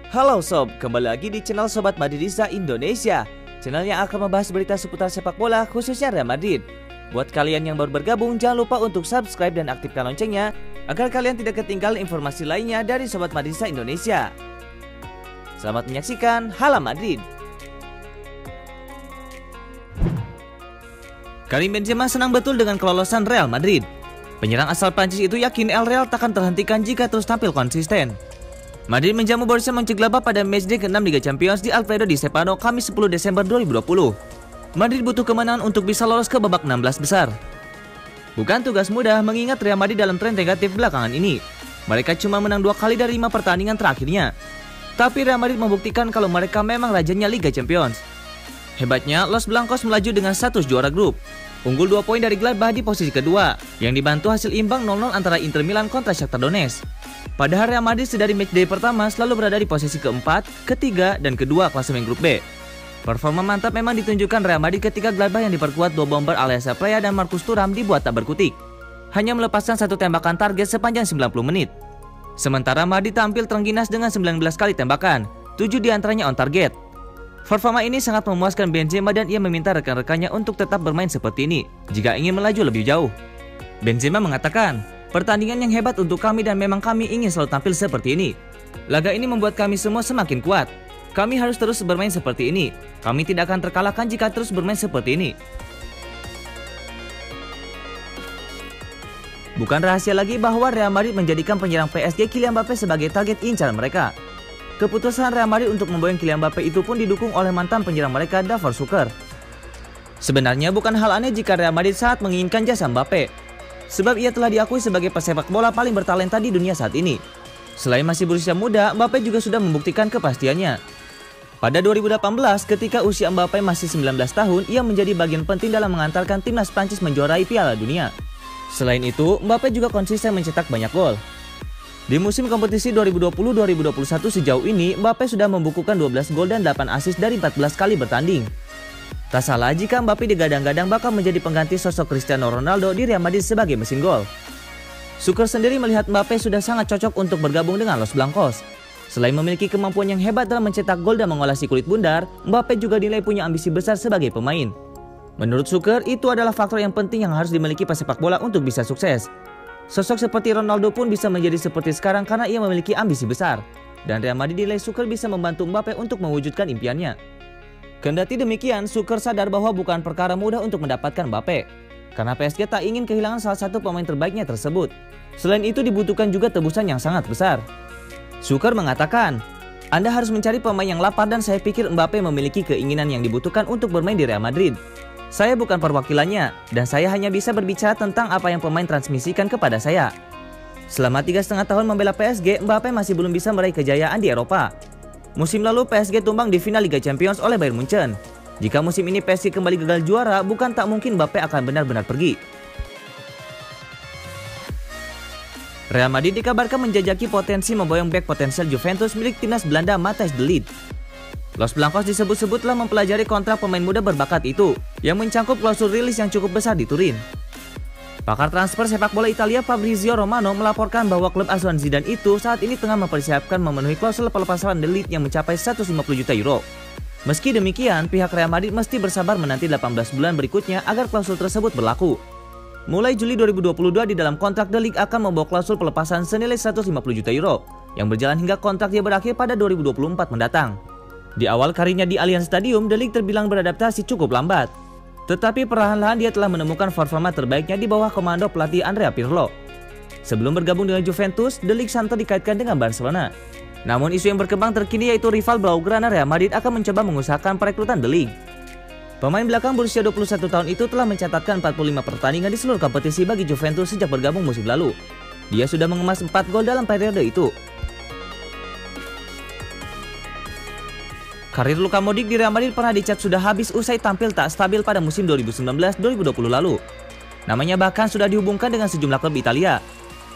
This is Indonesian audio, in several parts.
Halo sob, kembali lagi di channel Sobat Madridista Indonesia, channel yang akan membahas berita seputar sepak bola khususnya Real Madrid. Buat kalian yang baru bergabung, jangan lupa untuk subscribe dan aktifkan loncengnya agar kalian tidak ketinggalan informasi lainnya dari Sobat Madridista Indonesia. Selamat menyaksikan Hala Madrid. Karim Benzema senang betul dengan kelolosan Real Madrid. Penyerang asal Prancis itu yakin El Real takkan terhentikan jika terus tampil konsisten. Madrid menjamu Borussia Mönchengladbach pada matchday ke-6 Liga Champions di Alfredo Di Stefano, Kamis 10 Desember 2020. Madrid butuh kemenangan untuk bisa lolos ke babak 16 besar. Bukan tugas mudah mengingat Real Madrid dalam tren negatif belakangan ini. Mereka cuma menang 2 kali dari 5 pertandingan terakhirnya. Tapi Real Madrid membuktikan kalau mereka memang rajanya Liga Champions. Hebatnya, Los Blancos melaju dengan status juara grup. Unggul 2 poin dari Gladbach di posisi kedua, yang dibantu hasil imbang 0-0 antara Inter Milan kontra Shakhtar Donetsk. Padahal Real Madrid sedari matchday pertama selalu berada di posisi keempat, ketiga, dan kedua klasemen grup B. Performa mantap memang ditunjukkan Real Madrid ketika Gladbach yang diperkuat dua bomber alias Plea dan Marcus Thuram dibuat tak berkutik. Hanya melepaskan satu tembakan target sepanjang 90 menit. Sementara Madrid tampil terengginas dengan 19 kali tembakan, 7 diantaranya on target. Performa ini sangat memuaskan Benzema dan ia meminta rekan-rekannya untuk tetap bermain seperti ini jika ingin melaju lebih jauh. Benzema mengatakan, "Pertandingan yang hebat untuk kami dan memang kami ingin selalu tampil seperti ini. Laga ini membuat kami semua semakin kuat. Kami harus terus bermain seperti ini. Kami tidak akan terkalahkan jika terus bermain seperti ini." Bukan rahasia lagi bahwa Real Madrid menjadikan penyerang PSG Kylian Mbappé sebagai target incaran mereka. Keputusan Real Madrid untuk memboyong Kylian Mbappé itu pun didukung oleh mantan penyerang mereka Davor Suker. Sebenarnya bukan hal aneh jika Real Madrid sangat menginginkan jasa Mbappé, sebab ia telah diakui sebagai pesepak bola paling bertalenta di dunia saat ini. Selain masih berusia muda, Mbappé juga sudah membuktikan kepastiannya. Pada 2018, ketika usia Mbappé masih 19 tahun, ia menjadi bagian penting dalam mengantarkan timnas Prancis menjuarai Piala Dunia. Selain itu, Mbappé juga konsisten mencetak banyak gol. Di musim kompetisi 2020-2021 sejauh ini, Mbappé sudah membukukan 12 gol dan 8 assist dari 14 kali bertanding. Tak salah jika Mbappé digadang-gadang bakal menjadi pengganti sosok Cristiano Ronaldo di Real Madrid sebagai mesin gol. Suker sendiri melihat Mbappé sudah sangat cocok untuk bergabung dengan Los Blancos. Selain memiliki kemampuan yang hebat dalam mencetak gol dan mengolesi kulit bundar, Mbappé juga dinilai punya ambisi besar sebagai pemain. Menurut Suker, itu adalah faktor yang penting yang harus dimiliki pesepak bola untuk bisa sukses. Sosok seperti Ronaldo pun bisa menjadi seperti sekarang karena ia memiliki ambisi besar. Dan Real Madrid dinilai Suker bisa membantu Mbappé untuk mewujudkan impiannya. Kendati demikian, Suker sadar bahwa bukan perkara mudah untuk mendapatkan Mbappé, karena PSG tak ingin kehilangan salah satu pemain terbaiknya tersebut. Selain itu dibutuhkan juga tebusan yang sangat besar. Suker mengatakan, "Anda harus mencari pemain yang lapar dan saya pikir Mbappé memiliki keinginan yang dibutuhkan untuk bermain di Real Madrid. Saya bukan perwakilannya, dan saya hanya bisa berbicara tentang apa yang pemain transmisikan kepada saya." Selama 3,5 tahun membela PSG, Mbappé masih belum bisa meraih kejayaan di Eropa. Musim lalu PSG tumbang di final Liga Champions oleh Bayern Munchen. Jika musim ini PSG kembali gagal juara, bukan tak mungkin Mbappé akan benar-benar pergi. Real Madrid dikabarkan menjajaki potensi memboyong bek potensial Juventus milik timnas Belanda Matthijs de Ligt. Los Blancos disebut-sebut telah mempelajari kontrak pemain muda berbakat itu, yang mencangkup klausul rilis yang cukup besar di Turin. Pakar transfer sepak bola Italia Fabrizio Romano melaporkan bahwa klub asuhan Zidane itu saat ini tengah mempersiapkan memenuhi klausul pelepasan de Ligt yang mencapai 150 juta euro. Meski demikian, pihak Real Madrid mesti bersabar menanti 18 bulan berikutnya agar klausul tersebut berlaku. Mulai Juli 2022 di dalam kontrak de Ligt akan membawa klausul pelepasan senilai 150 juta euro, yang berjalan hingga kontrak dia berakhir pada 2024 mendatang. Di awal karirnya di Allianz Stadium, de Ligt terbilang beradaptasi cukup lambat. Tetapi perlahan-lahan dia telah menemukan performa terbaiknya di bawah komando pelatih Andrea Pirlo. Sebelum bergabung dengan Juventus, de Ligt santer dikaitkan dengan Barcelona. Namun isu yang berkembang terkini yaitu rival Blaugrana Real Madrid akan mencoba mengusahakan perekrutan de Ligt. Pemain belakang berusia 21 tahun itu telah mencatatkan 45 pertandingan di seluruh kompetisi bagi Juventus sejak bergabung musim lalu. Dia sudah mengemas 4 gol dalam periode itu. Karir Luka Modric di Real Madrid pernah dicap sudah habis usai tampil tak stabil pada musim 2019-2020 lalu. Namanya bahkan sudah dihubungkan dengan sejumlah klub Italia.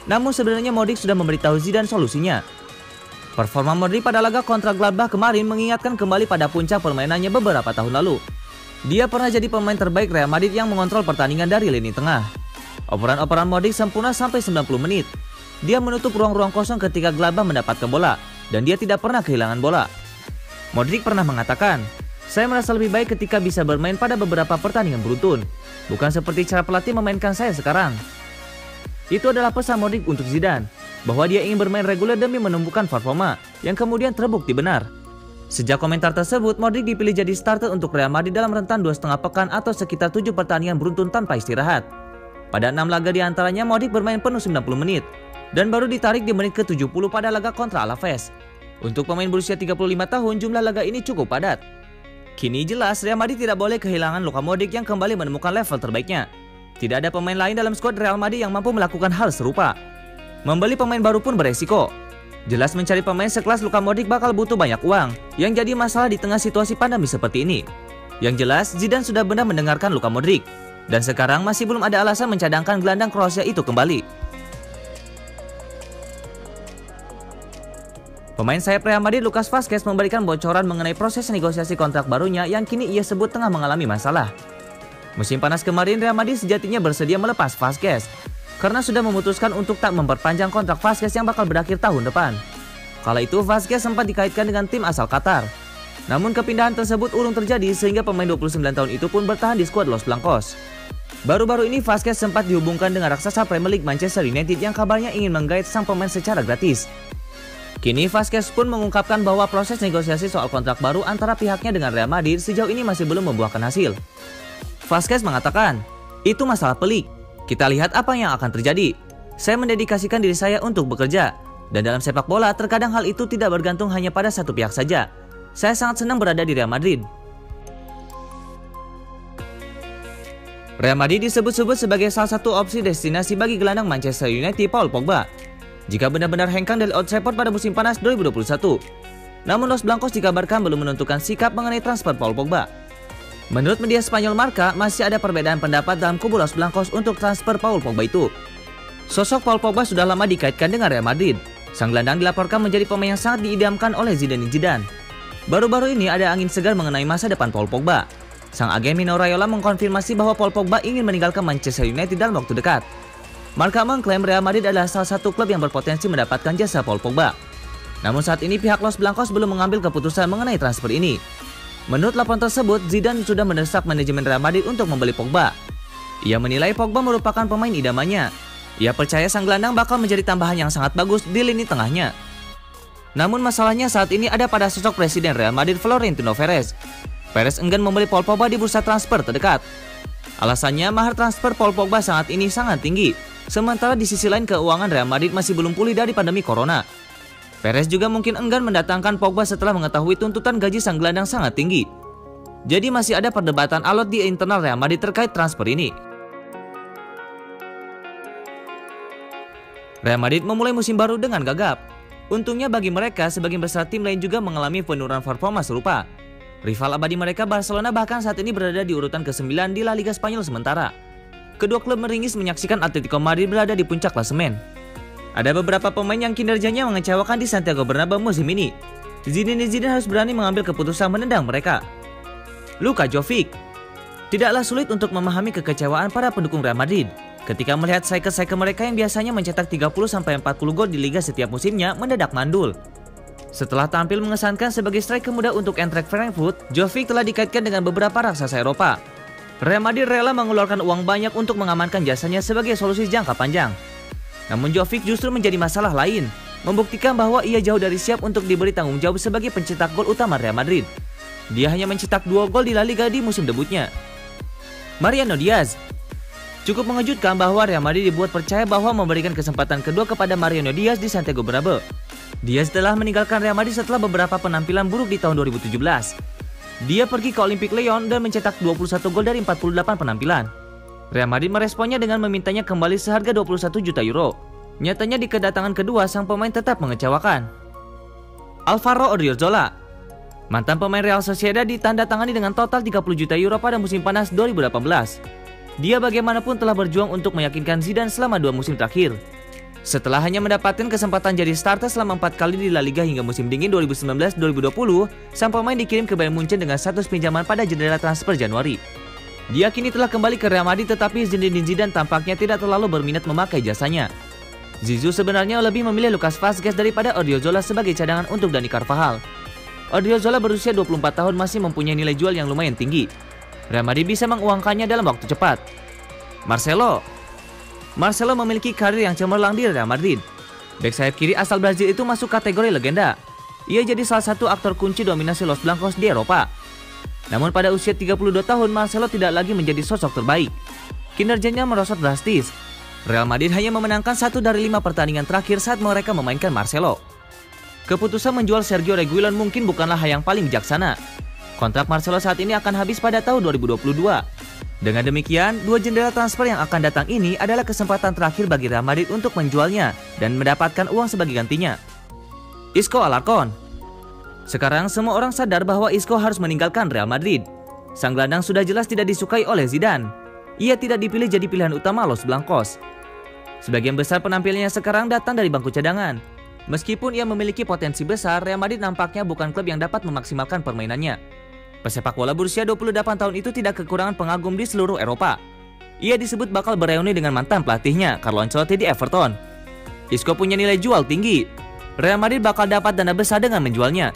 Namun sebenarnya Modric sudah memberitahu Zidane solusinya. Performa Modric pada laga kontra Gladbach kemarin mengingatkan kembali pada puncak permainannya beberapa tahun lalu. Dia pernah jadi pemain terbaik Real Madrid yang mengontrol pertandingan dari lini tengah. Operan-operan Modric sempurna sampai 90 menit. Dia menutup ruang-ruang kosong ketika Gladbach mendapatkan bola. dan dia tidak pernah kehilangan bola. Modric pernah mengatakan, "Saya merasa lebih baik ketika bisa bermain pada beberapa pertandingan beruntun, bukan seperti cara pelatih memainkan saya sekarang." Itu adalah pesan Modric untuk Zidane, bahwa dia ingin bermain reguler demi menumbuhkan performa, yang kemudian terbukti benar. Sejak komentar tersebut, Modric dipilih jadi starter untuk Real Madrid dalam rentan 2,5 pekan atau sekitar 7 pertandingan beruntun tanpa istirahat. Pada 6 laga diantaranya, Modric bermain penuh 90 menit, dan baru ditarik di menit ke-70 pada laga kontra Alaves. Untuk pemain berusia 35 tahun, jumlah laga ini cukup padat. Kini jelas Real Madrid tidak boleh kehilangan Luka Modric yang kembali menemukan level terbaiknya. Tidak ada pemain lain dalam skuad Real Madrid yang mampu melakukan hal serupa. Membeli pemain baru pun beresiko. Jelas mencari pemain sekelas Luka Modric bakal butuh banyak uang, yang jadi masalah di tengah situasi pandemi seperti ini. Yang jelas, Zidane sudah benar mendengarkan Luka Modric, dan sekarang masih belum ada alasan mencadangkan gelandang Kroasia itu kembali. Pemain sayap Real Madrid Lucas Vazquez memberikan bocoran mengenai proses negosiasi kontrak barunya yang kini ia sebut tengah mengalami masalah. Musim panas kemarin, Real Madrid sejatinya bersedia melepas Vazquez, karena sudah memutuskan untuk tak memperpanjang kontrak Vazquez yang bakal berakhir tahun depan. Kala itu Vazquez sempat dikaitkan dengan tim asal Qatar. Namun kepindahan tersebut urung terjadi sehingga pemain 29 tahun itu pun bertahan di skuad Los Blancos. Baru-baru ini Vazquez sempat dihubungkan dengan raksasa Premier League Manchester United yang kabarnya ingin menggait sang pemain secara gratis. Kini Vazquez pun mengungkapkan bahwa proses negosiasi soal kontrak baru antara pihaknya dengan Real Madrid sejauh ini masih belum membuahkan hasil. Vazquez mengatakan, "Itu masalah pelik. Kita lihat apa yang akan terjadi. Saya mendedikasikan diri saya untuk bekerja. Dan dalam sepak bola, terkadang hal itu tidak bergantung hanya pada satu pihak saja. Saya sangat senang berada di Real Madrid." Real Madrid disebut-sebut sebagai salah satu opsi destinasi bagi gelandang Manchester United Paul Pogba, jika benar-benar hengkang dari Old Trafford pada musim panas 2021. Namun Los Blancos dikabarkan belum menentukan sikap mengenai transfer Paul Pogba. Menurut media Spanyol Marca, masih ada perbedaan pendapat dalam kubu Los Blancos untuk transfer Paul Pogba itu. Sosok Paul Pogba sudah lama dikaitkan dengan Real Madrid. Sang gelandang dilaporkan menjadi pemain yang sangat diidamkan oleh Zinedine Zidane. Baru-baru ini ada angin segar mengenai masa depan Paul Pogba. Sang agen Mino Raiola mengkonfirmasi bahwa Paul Pogba ingin meninggalkan Manchester United dalam waktu dekat. Marca mengklaim Real Madrid adalah salah satu klub yang berpotensi mendapatkan jasa Paul Pogba. Namun saat ini pihak Los Blancos belum mengambil keputusan mengenai transfer ini. Menurut laporan tersebut, Zidane sudah mendesak manajemen Real Madrid untuk membeli Pogba. Ia menilai Pogba merupakan pemain idamannya. Ia percaya sang gelandang bakal menjadi tambahan yang sangat bagus di lini tengahnya. Namun masalahnya saat ini ada pada sosok presiden Real Madrid Florentino Perez. Perez enggan membeli Paul Pogba di bursa transfer terdekat. Alasannya, mahar transfer Paul Pogba saat ini sangat tinggi. Sementara di sisi lain keuangan Real Madrid masih belum pulih dari pandemi corona. Perez juga mungkin enggan mendatangkan Pogba setelah mengetahui tuntutan gaji sang gelandang sangat tinggi. Jadi masih ada perdebatan alot di internal Real Madrid terkait transfer ini. Real Madrid memulai musim baru dengan gagap. Untungnya bagi mereka, sebagian besar tim lain juga mengalami penurunan performa serupa. Rival abadi mereka Barcelona bahkan saat ini berada di urutan ke-9 di La Liga Spanyol sementara. Kedua klub meringis menyaksikan Atletico Madrid berada di puncak klasemen. Ada beberapa pemain yang kinerjanya mengecewakan di Santiago Bernabeu musim ini. Zinedine Zidane harus berani mengambil keputusan menendang mereka. Luka Jovic. Tidaklah sulit untuk memahami kekecewaan para pendukung Real Madrid ketika melihat striker-striker mereka yang biasanya mencetak 30-40 gol di liga setiap musimnya mendadak mandul. Setelah tampil mengesankan sebagai striker muda untuk Eintracht Frankfurt, Jovic telah dikaitkan dengan beberapa raksasa Eropa. Real Madrid rela mengeluarkan uang banyak untuk mengamankan jasanya sebagai solusi jangka panjang. Namun Jovic justru menjadi masalah lain, membuktikan bahwa ia jauh dari siap untuk diberi tanggung jawab sebagai pencetak gol utama Real Madrid. Dia hanya mencetak 2 gol di La Liga di musim debutnya. Mariano Diaz. Cukup mengejutkan bahwa Real Madrid dibuat percaya bahwa memberikan kesempatan kedua kepada Mariano Diaz di Santiago Bernabeu. Diaz telah meninggalkan Real Madrid setelah beberapa penampilan buruk di tahun 2017. Dia pergi ke Olympique Lyon dan mencetak 21 gol dari 48 penampilan. Real Madrid meresponnya dengan memintanya kembali seharga 21 juta euro. Nyatanya di kedatangan kedua, sang pemain tetap mengecewakan. Alvaro Odriozola. Mantan pemain Real Sociedad ditandatangani dengan total 30 juta euro pada musim panas 2018. Dia bagaimanapun telah berjuang untuk meyakinkan Zidane selama 2 musim terakhir. Setelah hanya mendapatkan kesempatan jadi starter selama 4 kali di La Liga hingga musim dingin 2019-2020, sang pemain dikirim ke Bayern Munchen dengan status pinjaman pada jendela transfer Januari. Dia kini telah kembali ke Real Madrid, tetapi Zinedine Zidane tampaknya tidak terlalu berminat memakai jasanya. Zizou sebenarnya lebih memilih Lucas Vazquez daripada Odriozola sebagai cadangan untuk Dani Carvajal. Odriozola berusia 24 tahun masih mempunyai nilai jual yang lumayan tinggi. Real Madrid bisa menguangkannya dalam waktu cepat. Marcelo memiliki karir yang cemerlang di Real Madrid. Bek sayap kiri asal Brazil itu masuk kategori legenda. Ia jadi salah satu aktor kunci dominasi Los Blancos di Eropa. Namun pada usia 32 tahun, Marcelo tidak lagi menjadi sosok terbaik. Kinerjanya merosot drastis. Real Madrid hanya memenangkan 1 dari 5 pertandingan terakhir saat mereka memainkan Marcelo. Keputusan menjual Sergio Reguilon mungkin bukanlah hal yang paling bijaksana. Kontrak Marcelo saat ini akan habis pada tahun 2022. Dengan demikian, 2 jendela transfer yang akan datang ini adalah kesempatan terakhir bagi Real Madrid untuk menjualnya dan mendapatkan uang sebagai gantinya. Isco Alarcón. Sekarang semua orang sadar bahwa Isco harus meninggalkan Real Madrid. Sang gelandang sudah jelas tidak disukai oleh Zidane. Ia tidak dipilih jadi pilihan utama Los Blancos. Sebagian besar penampilannya sekarang datang dari bangku cadangan. Meskipun ia memiliki potensi besar, Real Madrid nampaknya bukan klub yang dapat memaksimalkan permainannya. Pesepak bola berusia 28 tahun itu tidak kekurangan pengagum di seluruh Eropa. Ia disebut bakal bereuni dengan mantan pelatihnya, Carlo Ancelotti di Everton. Isco punya nilai jual tinggi. Real Madrid bakal dapat dana besar dengan menjualnya.